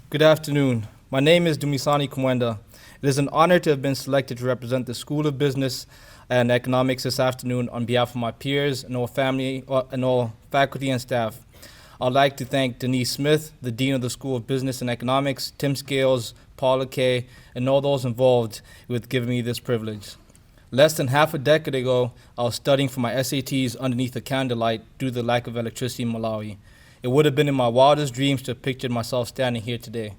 Good afternoon. My name is Dumi Kumwenda. It is an honor to have been selected to represent the School of Business and Economics this afternoon on behalf of my peers and all faculty and staff. I'd like to thank Denise Smith, the Dean of the School of Business and Economics, Tim Scales, Paula Kay, and all those involved with giving me this privilege. Less than half a decade ago, I was studying for my SATs underneath a candlelight due to the lack of electricity in Malawi. It would have been in my wildest dreams to have pictured myself standing here today.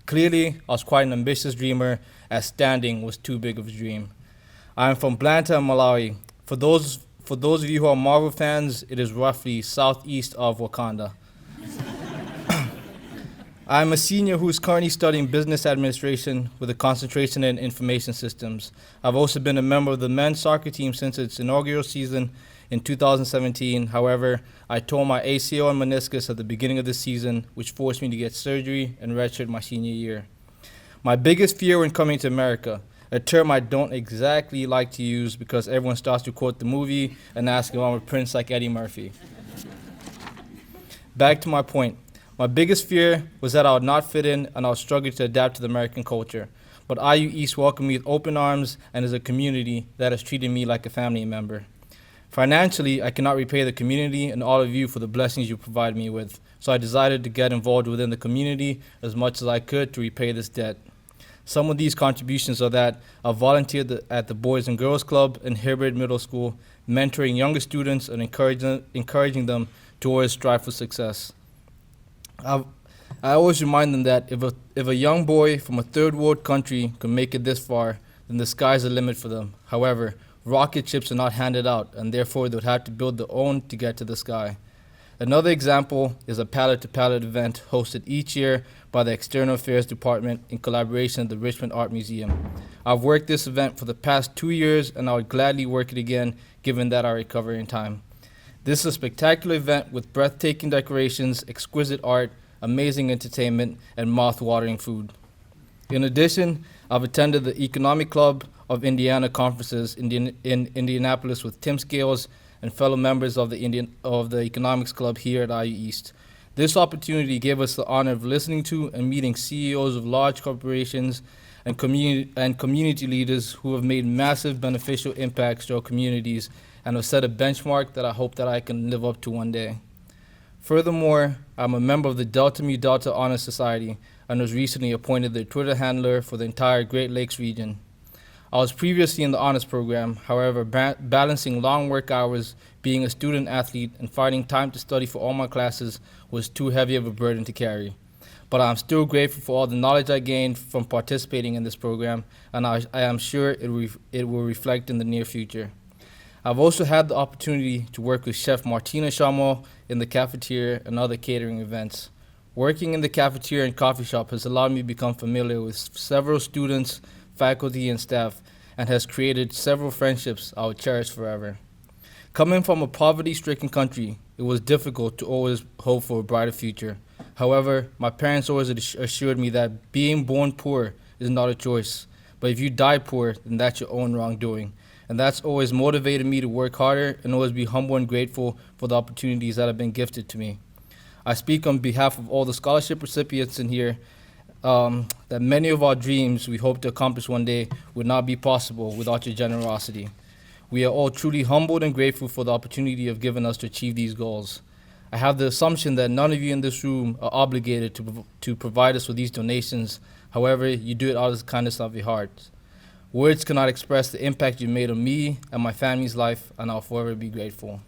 Clearly, I was quite an ambitious dreamer, as standing was too big of a dream. I am from Blantyre, Malawi. For those of you who are Marvel fans, it is roughly southeast of Wakanda. I am a senior who is currently studying business administration with a concentration in information systems. I've also been a member of the men's soccer team since its inaugural season in 2017. However, I tore my ACL and meniscus at the beginning of the season, which forced me to get surgery and redshirt my senior year. My biggest fear when coming to America, a term I don't exactly like to use because everyone starts to quote the movie and ask if I'm a prince like Eddie Murphy. Back to my point. My biggest fear was that I would not fit in and I would struggle to adapt to the American culture. But IU East welcomed me with open arms and is a community that has treated me like a family member. Financially, I cannot repay the community and all of you for the blessings you provide me with, so I decided to get involved within the community as much as I could to repay this debt. Some of these contributions are that I volunteered at the Boys and Girls Club in Herbert Middle School, mentoring younger students and encouraging them to always strive for success. I always remind them that if a young boy from a third world country can make it this far, then the sky's the limit for them. However, rocket ships are not handed out, and therefore they would have to build their own to get to the sky. Another example is a pallet-to-pallet event hosted each year by the External Affairs Department in collaboration with the Richmond Art Museum. I've worked this event for the past 2 years, and I would gladly work it again, given that I recover in time. This is a spectacular event with breathtaking decorations, exquisite art, amazing entertainment, and mouth-watering food. In addition, I've attended the Economic Club of Indiana conferences in Indianapolis with Tim Scales and fellow members of the Economics Club here at IU East. This opportunity gave us the honor of listening to and meeting CEOs of large corporations and community leaders who have made massive beneficial impacts to our communities and have set a benchmark that I hope that I can live up to one day. Furthermore, I'm a member of the Delta Mu Delta Honor Society and was recently appointed the Twitter handler for the entire Great Lakes region. I was previously in the honors program, however, balancing long work hours, being a student athlete, and finding time to study for all my classes was too heavy of a burden to carry. But I'm still grateful for all the knowledge I gained from participating in this program, and I am sure it will reflect in the near future. I've also had the opportunity to work with Chef Martina Sharma in the cafeteria and other catering events. Working in the cafeteria and coffee shop has allowed me to become familiar with several students, faculty, and staff, and has created several friendships I will cherish forever. Coming from a poverty-stricken country, it was difficult to always hope for a brighter future. However, my parents always assured me that being born poor is not a choice, but if you die poor, then that's your own wrongdoing. And that's always motivated me to work harder and always be humble and grateful for the opportunities that have been gifted to me. I speak on behalf of all the scholarship recipients in here that many of our dreams we hope to accomplish one day would not be possible without your generosity. We are all truly humbled and grateful for the opportunity you have given us to achieve these goals. I have the assumption that none of you in this room are obligated to provide us with these donations. However, you do it out of the kindness of your heart. Words cannot express the impact you made on me and my family's life, and I'll forever be grateful.